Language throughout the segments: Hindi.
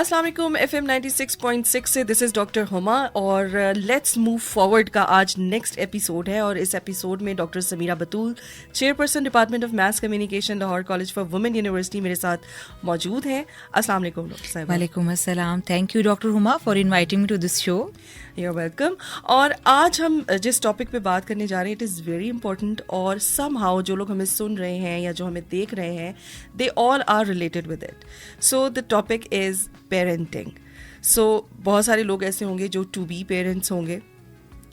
अस्सलाम वालेकुम FM 96.6 से दिस इज़ डॉक्टर हुमा और लेट्स मूव फॉरवर्ड का आज नेक्स्ट एपिसोड है और इस एपिसोड में doctor Samira Batool chairperson department of mass communication Lahore college for women university मेरे साथ मौजूद हैं। अस्सलाम वालेकुम डॉक्टर साहिबा। वालेकुम अस्सलाम। Thank you doctor Huma for inviting me to this show. You're welcome। और आज हम जिस टॉपिक पे बात करने जा रहे हैं इट इज़ वेरी इंपॉर्टेंट और समहाउ जो लोग हमें सुन रहे हैं या जो हमें देख रहे हैं they all are related with it. So the topic is parenting. So बहुत सारे लोग ऐसे होंगे जो टू बी पेरेंट्स होंगे,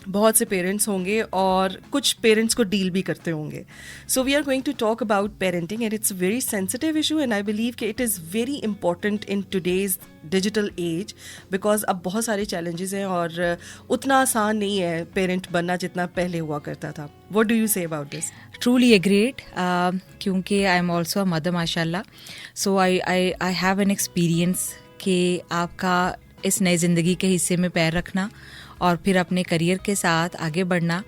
बहुत से पेरेंट्स होंगे और कुछ पेरेंट्स को डील भी करते होंगे। So we are going to talk about parenting and it's very sensitive issue and I believe कि it is very important in today's digital age because अब बहुत सारे चैलेंजेस हैं और उतना आसान नहीं है पेरेंट बनना जितना पहले हुआ करता था। What do you say about this? Truly agreed, क्योंकि I am also a mother माशाल्लाह। So I have an experience कि आपका इस नई ज़िंदगी के हिस्से में पैर रखना और फिर अपने करियर के साथ आगे बढ़ना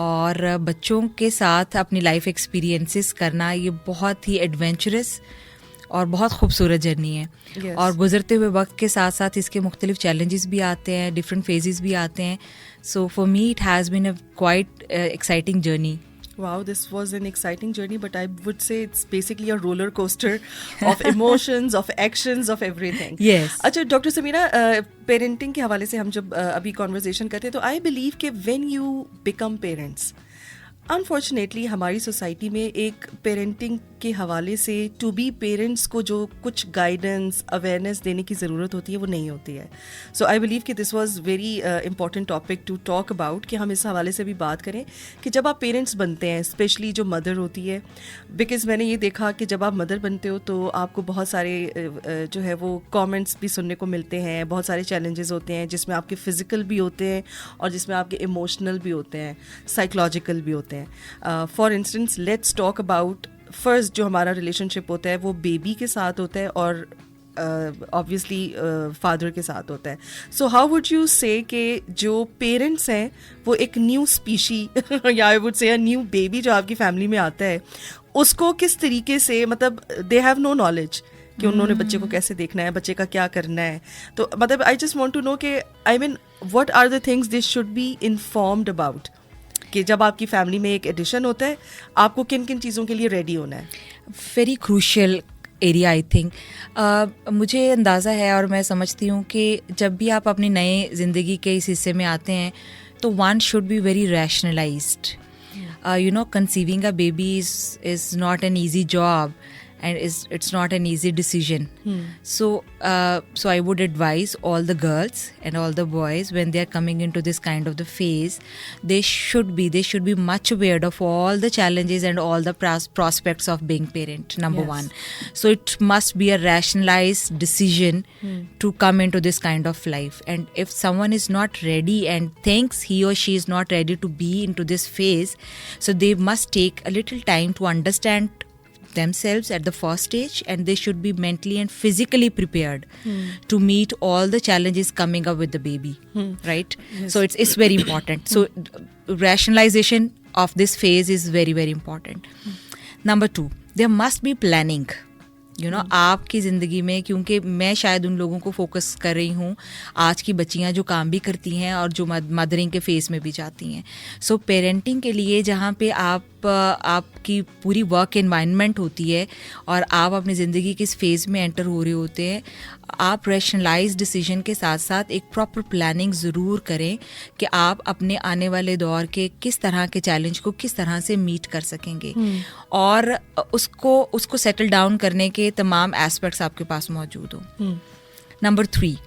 और बच्चों के साथ अपनी लाइफ एक्सपीरियंसेस करना, ये बहुत ही एडवेंचरस और बहुत खूबसूरत जर्नी है। Yes. और गुजरते हुए वक्त के साथ साथ इसके मुख्तलिफ चैलेंजेस भी आते हैं, डिफरेंट फेजेस भी आते हैं। So for me it has been a quite exciting journey. Wow, this was an exciting journey, but I would say it's basically a roller coaster of emotions, of actions, of everything. Yes. अच्छा डॉक्टर समीरा, पेरेंटिंग के हवाले से हम जब अभी कॉन्वर्जेशन करते हैं तो आई बिलीव कि when you become parents, unfortunately हमारी सोसाइटी में एक पेरेंटिंग के हवाले से टू बी पेरेंट्स को जो कुछ गाइडेंस अवेयरनेस देने की ज़रूरत होती है वो नहीं होती है। सो आई बिलीव कि this was very important topic to talk about कि हम इस हवाले से भी बात करें कि जब आप पेरेंट्स बनते हैं, स्पेशली जो मदर होती है, बिकॉज मैंने ये देखा कि जब आप मदर बनते हो तो आपको बहुत सारे जो है वो कॉमेंट्स भी सुनने को मिलते हैं, बहुत सारे चैलेंजेस होते हैं जिसमें आपके फिज़िकल भी होते हैं और जिसमें आपके इमोशनल भी होते हैं, साइकोलॉजिकल भी होते हैं। For instance let's talk about first जो हमारा रिलेशनशिप होता है वो बेबी के साथ होता है और ऑब्वियसली फादर के साथ होता है। सो हाउ वुड यू से कि जो पेरेंट्स हैं वो एक न्यू स्पीशी या I would say a new baby जो आपकी फैमिली में आता है उसको किस तरीके से, मतलब दे हैव नो नॉलेज कि उन्होंने बच्चे को कैसे देखना है, बच्चे का क्या करना है, तो मतलब I just want to know कि I mean what are the things they should be informed about कि जब आपकी फैमिली में एक एडिशन होता है आपको किन किन चीज़ों के लिए रेडी होना है। Very crucial area I think. मुझे अंदाज़ा है और मैं समझती हूँ कि जब भी आप अपनी नए ज़िंदगी के इस हिस्से में आते हैं तो one should be very rationalised. You know, conceiving a baby is not an easy job and it's not an easy decision. So I would advise all the girls and all the boys when they are coming into this kind of the phase, they should be much aware of all the challenges and all the prospects of being parent, number Yes. one. So it must be a rationalized decision to come into this kind of life, and if someone is not ready and thinks he or she is not ready to be into this phase, so they must take a little time to understand themselves at the first stage, and they should be mentally and physically prepared to meet all the challenges coming up with the baby, right? Yes. So it's very important. So rationalization of this phase is very very important. Number 2, there must be planning. You know, आपकी ज़िंदगी में, क्योंकि मैं शायद उन लोगों को फोकस कर रही हूँ आज की बच्चियाँ जो काम भी करती हैं और जो मदरिंग के फेस में भी जाती हैं। सो पेरेंटिंग के लिए जहाँ पे आपकी पूरी वर्क एनवायरनमेंट होती है और आप अपनी ज़िंदगी के इस फेज़ में एंटर हो रहे होते हैं, आप रैशनलाइज डिसीजन के साथ साथ एक प्रॉपर प्लानिंग ज़रूर करें कि आप अपने आने वाले दौर के किस तरह के चैलेंज को किस तरह से मीट कर सकेंगे और उसको सेटल डाउन करने के तमाम एस्पेक्ट्स आपके पास मौजूद हो। Number 3,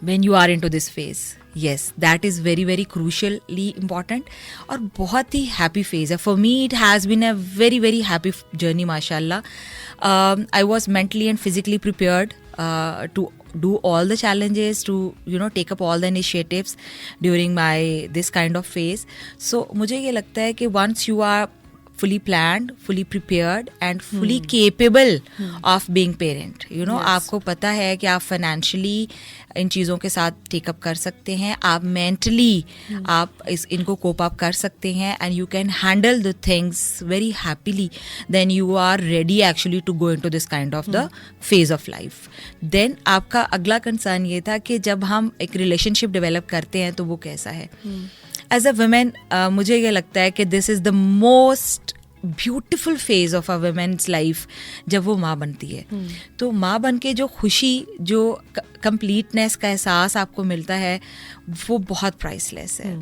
when you are into this phase, yes, that is very very crucially important और बहुत ही happy phase है। For me it has been a very very happy journey mashallah. I was mentally and physically prepared to do all the challenges, to you know take up all the initiatives during my this kind of phase. So मुझे ये लगता है कि once you are fully planned, fully prepared and fully capable of being parent. You know, Yes. आपको पता है कि आप financially इन चीज़ों के साथ टेकअप कर सकते हैं, आप मेंटली आप इनको कोप अप कर सकते हैं and you can handle the things very happily, then you are ready actually to go into this kind of the phase of life. Then आपका अगला कंसर्न ये था कि जब हम एक रिलेशनशिप डेवलप करते हैं तो वो कैसा है. एज अ वुमेन मुझे ये लगता है कि this is the most beautiful phase of a woman's life जब वो माँ बनती है. तो माँ बन के जो खुशी, जो कंप्लीटनेस का एहसास आपको मिलता है वो बहुत प्राइसलेस है.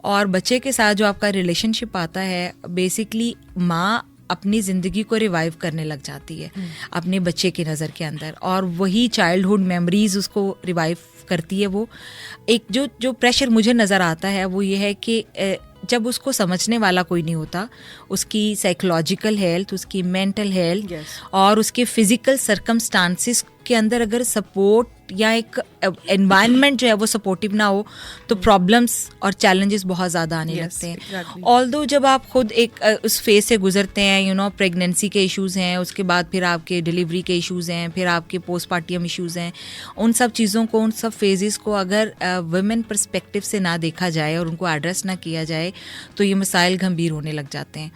और बच्चे के साथ जो आपका रिलेशनशिप आता है, बेसिकली माँ अपनी ज़िंदगी को रिवाइव करने लग जाती है अपने बच्चे की नज़र के अंदर, और वही चाइल्डहुड मेमोरीज उसको रिवाइव करती है. वो एक जो प्रेशर मुझे नज़र आता है वो ये है कि जब उसको समझने वाला कोई नहीं होता, उसकी साइकोलॉजिकल हेल्थ, उसकी मेंटल हेल्थ और उसके फिजिकल सर्कमस्टांसिस के अंदर अगर सपोर्ट या एक एनवायरनमेंट जो है वो सपोर्टिव ना हो तो प्रॉब्लम्स और चैलेंजेस बहुत ज़्यादा आने लगते हैं. ऑल्दो जब आप खुद एक उस फेज से गुजरते हैं, यू नो, प्रेगनेंसी के इश्यूज़ हैं, उसके बाद फिर आपके डिलीवरी के इश्यूज़ हैं, फिर आपके पोस्टपार्टम इश्यूज़ हैं, उन सब चीज़ों को, उन सब फेजेस को अगर वुमेन पर्सपेक्टिव से ना देखा जाए और उनको एड्रेस ना किया जाए तो ये मसाइल गंभीर होने लग जाते हैं.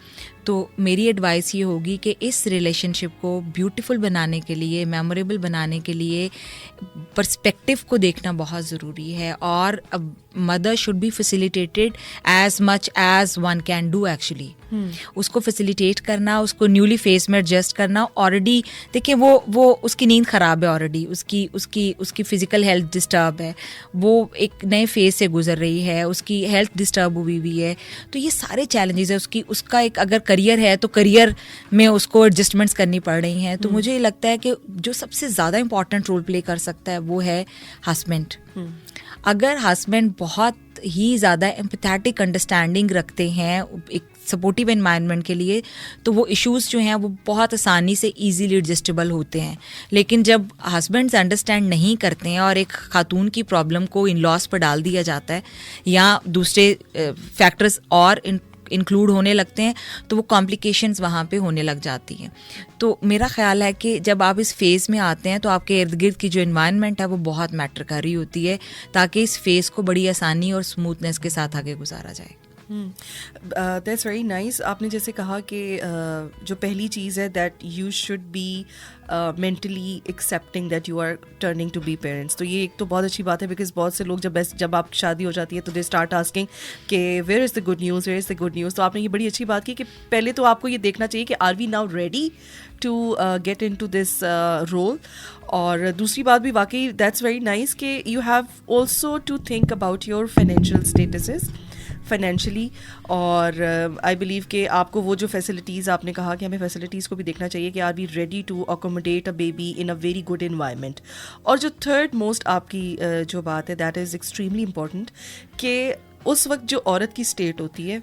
तो मेरी एडवाइस ये होगी कि इस रिलेशनशिप को ब्यूटीफुल बनाने के लिए, मेमोरेबल बनाने के लिए पर्सपेक्टिव को देखना बहुत ज़रूरी है. और mother should be facilitated as much as one can do actually. उसको फैसिलिटेट करना, उसको न्यूली फेस में एडजस्ट करना. ऑलरेडी देखिए वो उसकी नींद ख़राब है, ऑलरेडी उसकी फिजिकल हेल्थ डिस्टर्ब है, वो एक नए फेज से गुजर रही है, उसकी हेल्थ डिस्टर्ब हुई हुई है. तो ये सारे चैलेंजेस है. उसका एक अगर करियर है तो करियर में उसको एडजस्टमेंट्स करनी पड़ रही हैं. तो मुझे लगता है कि जो सबसे ज़्यादा इंपॉर्टेंट रोल प्ले कर सकता है वो है हस्बैंड. अगर हस्बैंड बहुत ही ज़्यादा एम्पैथेटिक अंडरस्टैंडिंग रखते हैं एक सपोर्टिव एनवायरनमेंट के लिए, तो वो इश्यूज़ जो हैं वो बहुत आसानी से इजीली एडजस्टेबल होते हैं. लेकिन जब हस्बैंड्स अंडरस्टैंड नहीं करते हैं और एक खातून की प्रॉब्लम को इन लॉस पर डाल दिया जाता है या दूसरे फैक्टर्स और इंक्लूड होने लगते हैं, तो वो कॉम्प्लिकेशंस वहाँ पे होने लग जाती हैं. तो मेरा ख्याल है कि जब आप इस फेज़ में आते हैं तो आपके इर्द गिर्द की जो एनवायरनमेंट है वो बहुत मैटर कर रही होती है, ताकि इस फेज़ को बड़ी आसानी और स्मूथनेस के साथ आगे गुजारा जाए. That's very nice. आपने जैसे कहा कि जो पहली चीज़ है that you should be mentally accepting that you are turning to be parents. तो ये एक तो बहुत अच्छी बात है, बिकॉज बहुत से लोग जब आप शादी हो जाती है तो दे स्टार्ट आस्किंग कि where is the good news, where is the good news. तो आपने ये बड़ी अच्छी बात की कि पहले तो आपको ये देखना चाहिए कि are we now ready to get in to this role. और दूसरी बात भी वाकई दैट्स वेरी नाइस कि you have also to think about your financial statuses financially. और आई बिलीव कि आपको वो जो फैसिलिटीज़ आपने कहा कि हमें फैसिलिटीज़ को भी देखना चाहिए कि are we ready to accommodate a baby in a very good environment. और जो थर्ड मोस्ट आपकी जो बात है दैट इज़ एक्सट्रीमली इम्पॉर्टेंट कि उस वक्त जो औरत की स्टेट होती है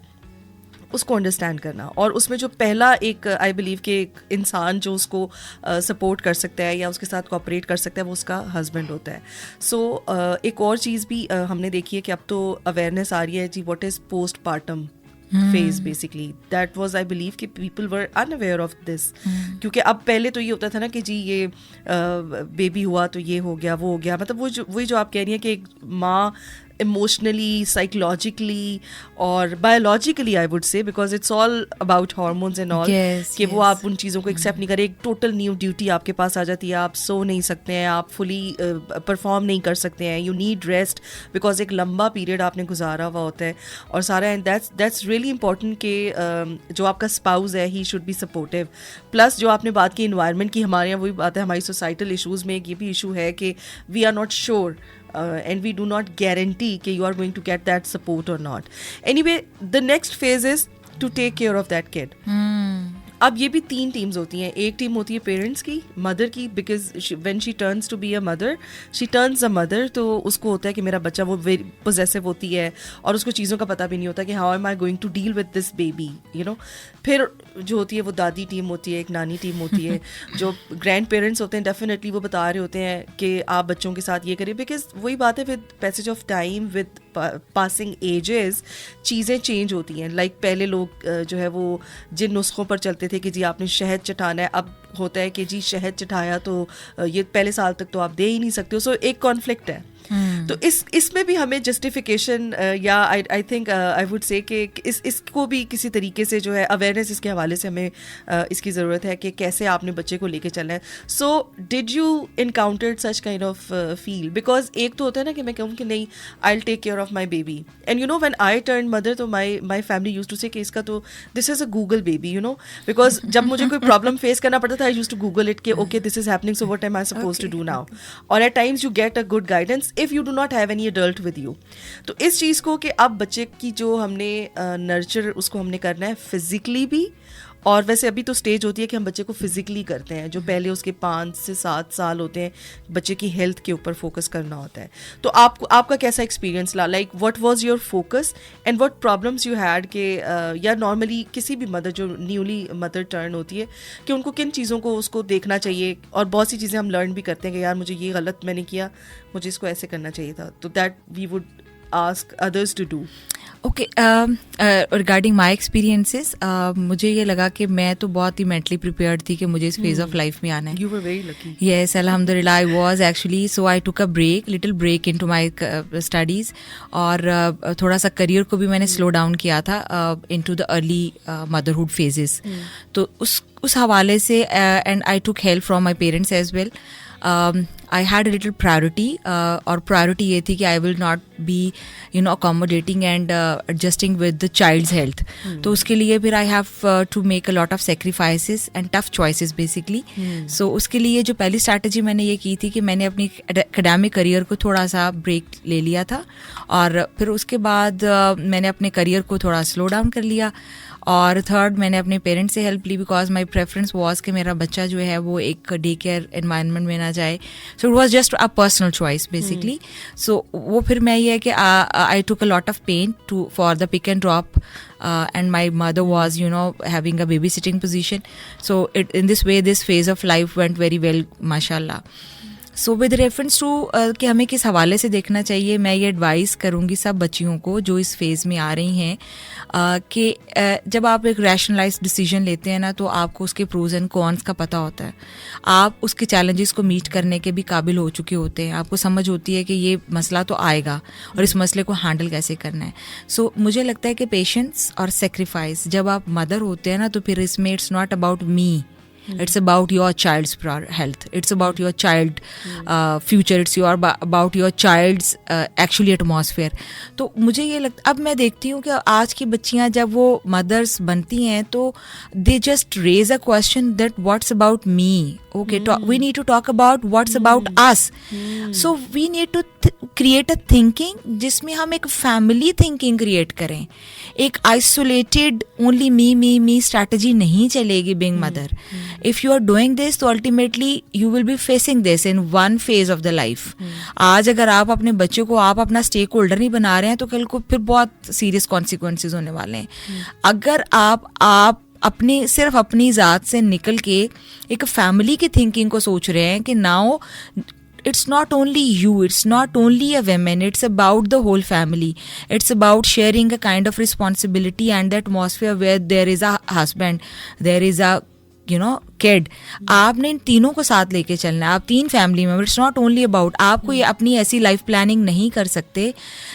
उसको अंडरस्टैंड करना, और उसमें जो पहला एक आई बिलीव कि एक इंसान जो उसको सपोर्ट कर सकता है या उसके साथ कोऑपरेट कर सकता है वो उसका हस्बैंड होता है. सो एक और चीज़ भी हमने देखी है कि अब तो अवेयरनेस आ रही है जी what is postpartum phase. Basically that was I believe कि people were unaware of this, क्योंकि अब पहले तो ये होता था ना कि जी ये बेबी हुआ तो ये हो गया वो हो गया, मतलब वही जो आप कह रही हैं कि एक माँ इमोशनली, साइकोलॉजिकली और biologically I would say, because it's all about hormones and all, कि वो आप उन चीज़ों को एक्सेप्ट नहीं करें. एक टोटल न्यू ड्यूटी आपके पास आ जाती है, आप सो नहीं सकते हैं, आप फुली परफॉर्म नहीं कर सकते हैं, यू नीड रेस्ट बिकॉज एक लंबा पीरियड आपने गुजारा हुआ होता है और सारा. एंड दैट्स रियली इंपॉर्टेंट कि जो आपका स्पाउस है he should be supportive. Plus जो आपने बात की इन्वायरमेंट की, हमारे यहाँ वही बात है, हमारी सोसाइटल इशूज़ में एक ये भी इशू है कि we are not sure and we do not guarantee that you are going to get that support or not. Anyway, the next phase is to take care of that kid. अब ये भी 3 टीम्स होती हैं. एक टीम होती है पेरेंट्स की, मदर की, because when she turns to be a mother, she turns a mother, तो उसको होता है कि मेरा बच्चा, वो वेरी पोजेसिव होती है और उसको चीज़ों का पता भी नहीं होता कि how am I going to deal with this baby, you know. फिर जो होती है वो दादी टीम होती है, एक नानी टीम होती है. जो ग्रैंड पेरेंट्स होते हैं डेफिनेटली वो बता रहे होते हैं कि आप बच्चों के साथ ये करिए, बिकॉज वही बात है with passage of time, with passing ages चीज़ें चेंज होती हैं. लाइक पहले लोग जो है वो जिन नुस्खों पर चलते थे कि जी आपने शहद चटाना है, अब होता है कि जी शहद चटाया तो ये पहले साल तक तो आप दे ही नहीं सकते हो. सो एक कॉन्फ्लिक्ट है. तो इसमें भी हमें जस्टिफिकेशन या I think I would say कि इसको भी किसी तरीके से जो है अवेयरनेस इसके हवाले से हमें इसकी ज़रूरत है कि कैसे आपने बच्चे को लेके चलना है. So did you encountered such kind of feel? Because एक तो होता है ना कि मैं कहूँ कि नहीं I will take care of my baby, and you know when I turn mother तो my family use to say कि इसका तो this is a Google baby, you know, because जब मुझे कोई प्रॉब्लम फेस करना पड़ता था I use to google it कि okay this is happening so what am I suppose to do now. और at times you get a good guidance if you do not have any adult with you. तो इस चीज़ को कि अब बच्चे की जो हमने नर्चर उसको हमने करना है फिजिकली भी, और वैसे अभी तो स्टेज होती है कि हम बच्चे को फिजिकली करते हैं, जो पहले उसके 5 से 7 साल होते हैं बच्चे की हेल्थ के ऊपर फोकस करना होता है. तो आपका कैसा एक्सपीरियंस रहा? Like what was your focus and what problems you had के या नॉर्मली किसी भी मदर जो न्यूली मदर टर्न होती है कि उनको किन चीज़ों को उसको देखना चाहिए, और बहुत सी चीज़ें हम लर्न भी करते हैं कि यार मुझे ये गलत मैंने किया, मुझे इसको ऐसे करना चाहिए था, तो that we would ask others to do. Okay, regarding my experiences मुझे ये लगा कि मैं तो बहुत ही मेंटली प्रिपेयर्ड थी कि मुझे इस फेज ऑफ लाइफ में आना है. You were very lucky. Yes, alhamdulillah I was actually. So I took a little break into my studies, और थोड़ा सा करियर को भी मैंने स्लो डाउन किया था into the early motherhood phases. तो उस हवाले से and I took help from my parents as well. I had a little priority, और priority ये थी कि I will not be accommodating and adjusting with the child's health. तो उसके लिए फिर I have to make a lot of sacrifices and tough choices basically. So उसके लिए जो पहली strategy मैंने ये की थी कि मैंने अपनी academic career को थोड़ा सा break ले लिया था, और फिर उसके बाद मैंने अपने career को थोड़ा slow down कर लिया, और थर्ड मैंने अपने पेरेंट्स से हेल्प ली बिकॉज माई प्रेफरेंस वॉज कि मेरा बच्चा जो है वो एक डे केयर एनवायरनमेंट में ना जाए. So it was just a personal choice basically. So वो फिर मैं ये है कि I took a lot of pain to for the pick and drop, and my mother was having a babysitting position. So in this way this phase of life went very well, mashallah. So with reference to कि हमें किस हवाले से देखना चाहिए, मैं ये एडवाइस करूँगी सब बच्चियों को जो इस फेज़ में आ रही हैं कि जब आप एक रैशनलाइज्ड डिसीजन लेते हैं ना तो आपको उसके प्रोज एंड कॉन्स का पता होता है, आप उसके चैलेंजेस को मीट करने के भी काबिल हो चुके होते हैं, आपको समझ होती है कि ये मसला तो आएगा और इस मसले को हैंडल कैसे करना है. सो मुझे लगता है कि पेशेंस और सेक्रीफाइस जब आप मदर होते हैं ना तो फिर इसमें it's not about me, it's about your child's health, it's about your child future, it's about your child's actually atmosphere. तो मुझे ये लगता, अब मैं देखती हूँ कि आज की बच्चियाँ जब वो मदर्स बनती हैं तो they just raise a question that what's about me, okay, we need to talk about what's about us. So we need to create a thinking जिसमें हम एक family thinking create करें. एक isolated only me strategy नहीं चलेगी being mother. If you are doing this तो ultimately you will be facing this in one phase of the life. आज अगर आप अपने बच्चे को आप अपना स्टेक होल्डर नहीं बना रहे हैं तो कल को फिर बहुत सीरियस कॉन्सिक्वेंसेज होने वाले हैं. अगर आप सिर्फ अपनी ज़ात से निकल के एक फैमिली की थिंकिंग को सोच रहे हैं कि now it's not only you, it's not only a woman, it's about the whole family, it's about sharing a kind of responsibility and the atmosphere where there is a husband, there is a kid. आपने इन तीनों को साथ लेके चलना है, आप 3 family member. It's not only about आपको ये अपनी ऐसी लाइफ प्लानिंग नहीं कर सकते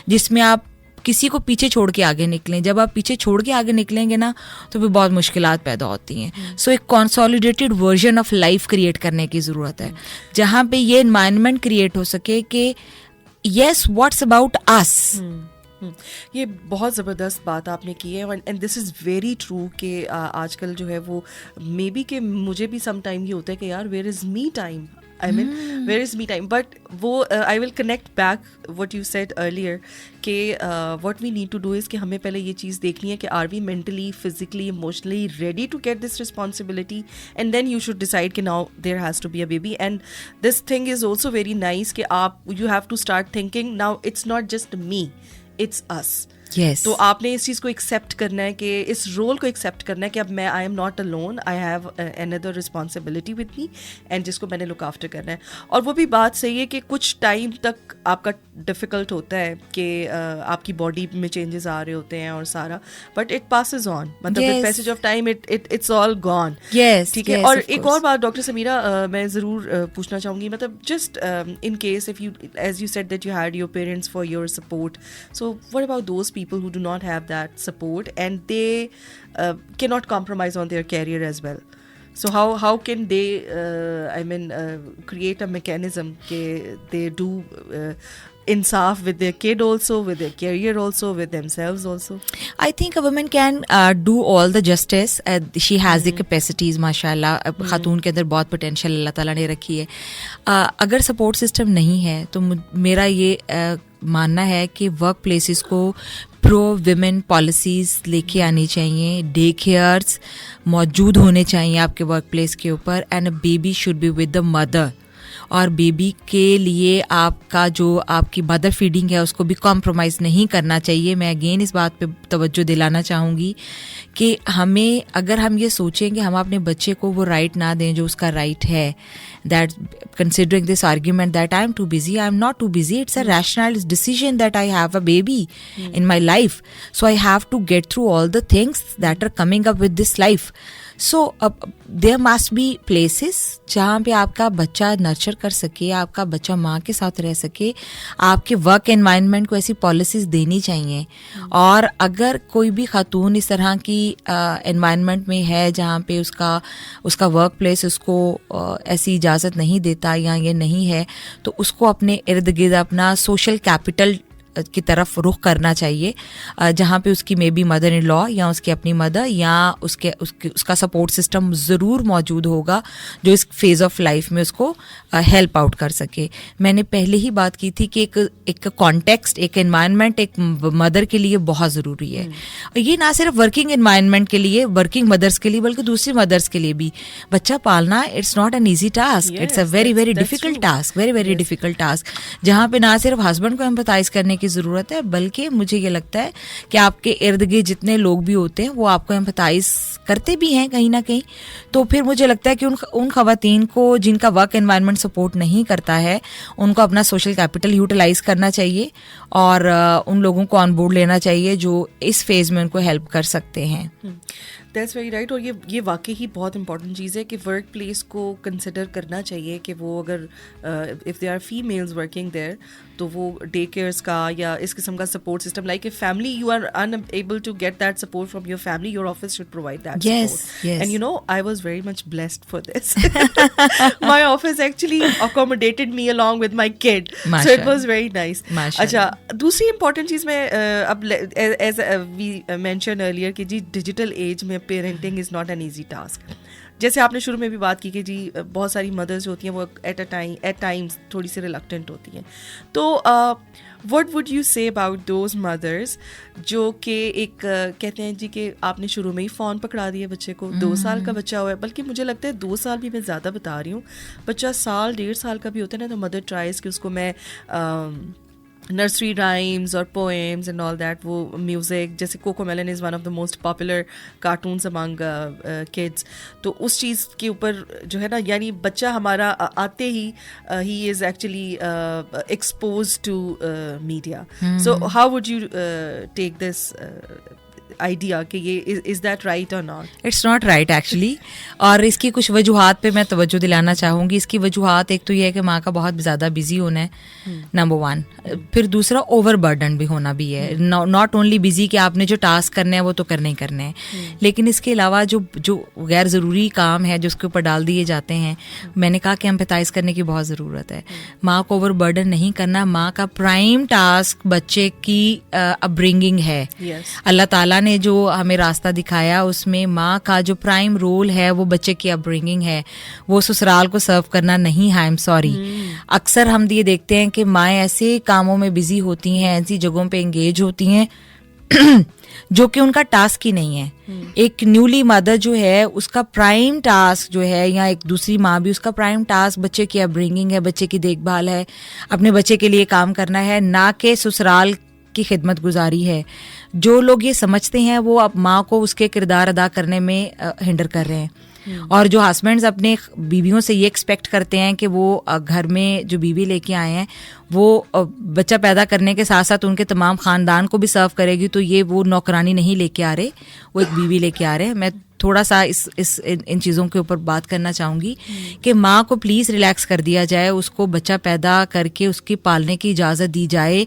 जिसमें आप किसी को पीछे छोड़ के आगे निकलें. जब आप पीछे छोड़ के आगे निकलेंगे ना तो फिर बहुत मुश्किलात पैदा होती हैं. सो एक consolidated version of life create करने की ज़रूरत है जहाँ पे ये एनवायरनमेंट क्रिएट हो सके कि येस व्हाट्स अबाउट अस. ये बहुत ज़बरदस्त बात आपने की है, and this is very true कि आजकल जो है वो मे बी कि मुझे भी सम टाइम ये होता है कि यार where is me time, I mean where is me time. But वो I will connect back what you said earlier कि what we need to do is कि हमें पहले ये चीज़ देखनी है कि are we mentally, physically, emotionally ready to get this responsibility, and then you should decide कि now there has to be a baby. And this thing is also very nice कि आप you have to start thinking now it's not just me, it's us. Yes. तो आपने इस चीज़ को एक्सेप्ट करना है कि इस रोल को एक्सेप्ट करना है कि अब मैं I am not alone, I have another responsibility with me and जिसको मैंने लुक आफ्टर करना है. और वो भी बात सही है कि कुछ टाइम तक आपका डिफ़िकल्ट होता है कि आपकी बॉडी में चेंजेस आ रहे होते हैं और सारा, बट इट पासेस ऑन. मतलब with passage of time it's all gone. Yes, ठीक है. yes, और of एक course. और बात डॉक्टर समीरा मैं ज़रूर पूछना चाहूँगी, मतलब just in case if you as you said that you had your parents for your support, so what about those people who do not have that support and they cannot compromise on their career as well? So how can they create a mechanism that they do insaf with their kid also, with their career also, with themselves also? I think a woman can do all the justice. She has the capacities, माशाल्लाह. खातून के अंदर बहुत पोटेंशियल अल्लाह ताला ने रखी है. अगर सपोर्ट सिस्टम नहीं है तो मेरा ये मानना है कि वर्क प्लेसेस को प्रो विमेन पॉलिसीज़ लेके आनी चाहिए. डे केयर्स मौजूद होने चाहिए आपके वर्क प्लेस के ऊपर. And a baby should be with the mother. और बेबी के लिए आपका जो आपकी मदर फीडिंग है उसको भी कॉम्प्रोमाइज़ नहीं करना चाहिए. मैं अगेन इस बात पे तवज्जो दिलाना चाहूँगी कि हमें, अगर हम ये सोचें कि हम अपने बच्चे को वो राइट ना दें जो उसका राइट है, that considering this argument that I am too busy, I am not too busy, it's a rational decision that I have a baby in my life, so I have to get through all the things that are coming up with this life. So there must be places जहाँ पे आपका बच्चा नर्चर कर सके, आपका बच्चा माँ के साथ रह सके. आपके वर्क एनवायरनमेंट को ऐसी पॉलिसीज़ देनी चाहिए. और अगर कोई भी खातून इस तरह की एनवायरनमेंट में है जहाँ पे उसका वर्क प्लेस उसको ऐसी इजाज़त नहीं देता या ये नहीं है, तो उसको अपने इर्द गिर्द अपना सोशल कैपिटल की तरफ रुख करना चाहिए, जहाँ पे उसकी may be mother in law या उसकी अपनी मदर या उसका सपोर्ट सिस्टम ज़रूर मौजूद होगा जो इस फेज़ ऑफ लाइफ में उसको हेल्प आउट कर सके. मैंने पहले ही बात की थी कि एक कॉन्टेक्स्ट, एक एनवायरनमेंट एक मदर के लिए बहुत ज़रूरी है. ये ना सिर्फ वर्किंग एनवायरनमेंट के लिए, वर्किंग मदर्स के लिए, बल्कि दूसरी मदर्स के लिए भी. बच्चा पालना it's not an easy task, it's a very very difficult task, very very difficult task, जहाँ पे ना सिर्फ हस्बैंड को एम्पैथाइज करने की ज़रूरत है, बल्कि मुझे ये लगता है कि आपके इर्द गिर्द जितने लोग भी होते हैं वो आपको एम्पैथाइज करते भी हैं कहीं ना कहीं. तो फिर मुझे लगता है कि उन खवातीन को जिनका वर्क एनवायरनमेंट सपोर्ट नहीं करता है, उनको अपना सोशल कैपिटल यूटिलाइज करना चाहिए और उन लोगों को ऑन बोर्ड लेना चाहिए जो इस फेज़ में उनको हेल्प कर सकते हैं. That's very right. और ये वाकई ही बहुत इंपॉर्टेंट चीज़ है कि वर्क प्लेस को कंसिडर करना चाहिए कि वो अगर if they are females working there तो वो डे केयर्स का या इस किस्म का support system, like if family you are unable to get that support from your family, your office should provide that support. And you know I was very much blessed for this. My office actually accommodated me along with my kid, so it was very nice. अच्छा, दूसरी इंपॉर्टेंट चीज़ मैं अब एज वी मेंशन अर्लियर कि जी डिजिटल एज में parenting is not an easy task. जैसे आपने शुरू में भी बात की कि जी बहुत सारी मदर्स होती हैं वो एट टाइम्स थोड़ी सी रिलक्टेंट होती हैं. तो what would you say about those mothers जो कि एक कहते हैं जी कि आपने शुरू में ही फ़ोन पकड़ा दिया बच्चे को, 2 साल का बच्चा हुआ है, बल्कि मुझे लगता है 2 साल भी मैं ज़्यादा बता रही हूँ, बच्चा साल 1.5 साल का भी होता है ना, तो मदर ट्राइज कि उसको मैं नर्सरी राइम्स और पोएम्स एंड ऑल दैट, वो म्यूज़िक, जैसे CoComelon is one of the most popular cartoons among kids, तो उस चीज़ के ऊपर जो है ना, यानी बच्चा हमारा आते ही is actually expose to media. So how would you take this idea कि ये इज़ दैट राइट और not? It's not right actually. और इसकी कुछ वजूहात पे मैं तवज्जो दिलाना चाहूँगी. इसकी वजूहात एक तो ये है कि माँ का बहुत ज़्यादा बिजी होना है, नंबर 1. फिर दूसरा ओवर बर्डन भी होना भी है. नॉट ओनली बिजी कि आपने जो टास्क करने हैं वो तो करने ही करने हैं, लेकिन इसके अलावा जो गैर ज़रूरी काम है जो उसके ऊपर डाल दिए जाते हैं, मैंने कहा कि एम्पैथाइज करने की बहुत ज़रूरत है. माँ को ओवर बर्डन नहीं करना. माँ का प्राइम टास्क बच्चे की अपब्रिंगिंग है. अल्लाह ताला ने जो हमें रास्ता दिखाया उसमें माँ का जो प्राइम रोल है वो बच्चे की अपब्रिंगिंग है, वो ससुराल को सर्व करना नहीं है. I am sorry. अक्सर हम ये देखते हैं कि माएँ ऐसे कामों में बिजी होती हैं, ऐसी जगहों पे एंगेज होती हैं जो कि उनका टास्क ही नहीं है. एक न्यूली मदर जो है उसका प्राइम टास्क जो है, या एक दूसरी माँ भी, उसका प्राइम टास्क बच्चे की अपब्रिंगिंग है, बच्चे की देखभाल है, अपने बच्चे के लिए काम करना है, ना कि ससुराल की खिदमत गुजारी है, जो लोग ये समझते हैं वो अब माँ को उसके किरदार अदा करने में हिंडर कर रहे हैं। और जो हस्बैंड्स अपने बीवियों से ये एक्सपेक्ट करते हैं कि वो घर में जो बीवी लेके आए हैं वो बच्चा पैदा करने के साथ साथ उनके तमाम ख़ानदान को भी सर्व करेगी, तो ये वो नौकरानी नहीं लेके आ रहे, वो एक बीवी लेके आ रहे हैं। मैं थोड़ा सा इन चीज़ों के ऊपर बात करना चाहूँगी कि माँ को प्लीज़ रिलैक्स कर दिया जाए, उसको बच्चा पैदा करके उसकी पालने की इजाज़त दी जाए।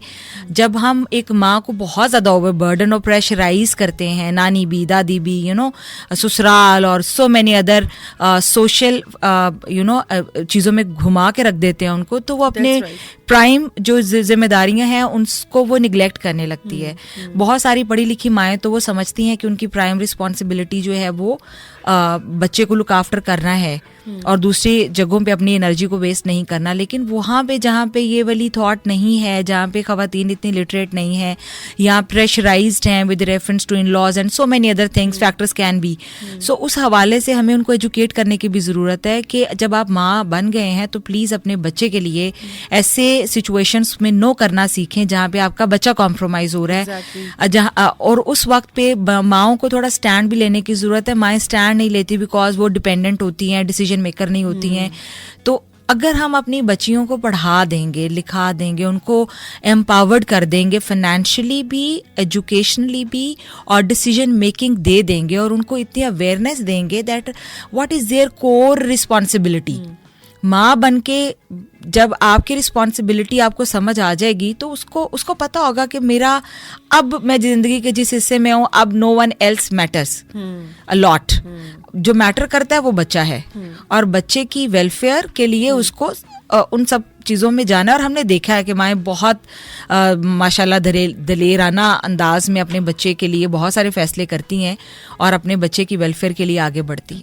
जब हम एक माँ को बहुत ज़्यादा ओवरबर्डन और प्रेशराइज करते हैं, नानी भी, दादी भी, ससुराल और सो मैनी अदर सोशल चीज़ों में घुमा के रख देते हैं उनको, तो वो अपने प्राइम जो जिम्मेदारियां हैं उनको वो निगलेक्ट करने लगती है। बहुत सारी पढ़ी लिखी माएँ तो वो समझती हैं कि उनकी प्राइम रिस्पॉन्सिबिलिटी जो है वो बच्चे को लुक आफ्टर करना है और दूसरी जगहों पे अपनी एनर्जी को वेस्ट नहीं करना, लेकिन वहाँ पे जहाँ पे ये वाली थॉट नहीं है, जहाँ पे ख़वातीन इतनी लिटरेट नहीं है या प्रेशराइज्ड हैं with reference to in laws and so many other things factors can be, so उस हवाले से हमें उनको एजुकेट करने की भी ज़रूरत है कि जब आप माँ बन गए हैं तो प्लीज़ अपने बच्चे के लिए ऐसे सिचुएशंस में नो करना सीखें जहाँ पे आपका बच्चा कॉम्प्रोमाइज़ हो रहा है। जहाँ और उस वक्त पे माँओं को थोड़ा स्टैंड भी लेने की ज़रूरत है। माएँ स्टैंड नहीं लेती बिकॉज वो डिपेंडेंट होती हैं, डिसीजन मेकर नहीं होती हैं। तो अगर हम अपनी बच्चियों को पढ़ा देंगे, लिखा देंगे, उनको एम्पावर्ड कर देंगे फाइनेंशियली भी, एजुकेशनली भी और डिसीजन मेकिंग दे देंगे और उनको इतनी अवेयरनेस देंगे that what is there core responsibility. माँ बन के जब आपकी रिस्पॉन्सिबिलिटी आपको समझ आ जाएगी तो उसको पता होगा कि मेरा अब मैं जिंदगी के जिस हिस्से में हूँ अब no one else matters a lot. जो मैटर करता है वो बच्चा है और बच्चे की वेलफेयर के लिए उसको उन सब चीज़ों में जाना है। और हमने देखा है कि माएँ बहुत माशाल्लाह दलेराना अंदाज में अपने बच्चे के लिए बहुत सारे फैसले करती हैं और अपने बच्चे की वेलफेयर के लिए आगे बढ़ती हैं।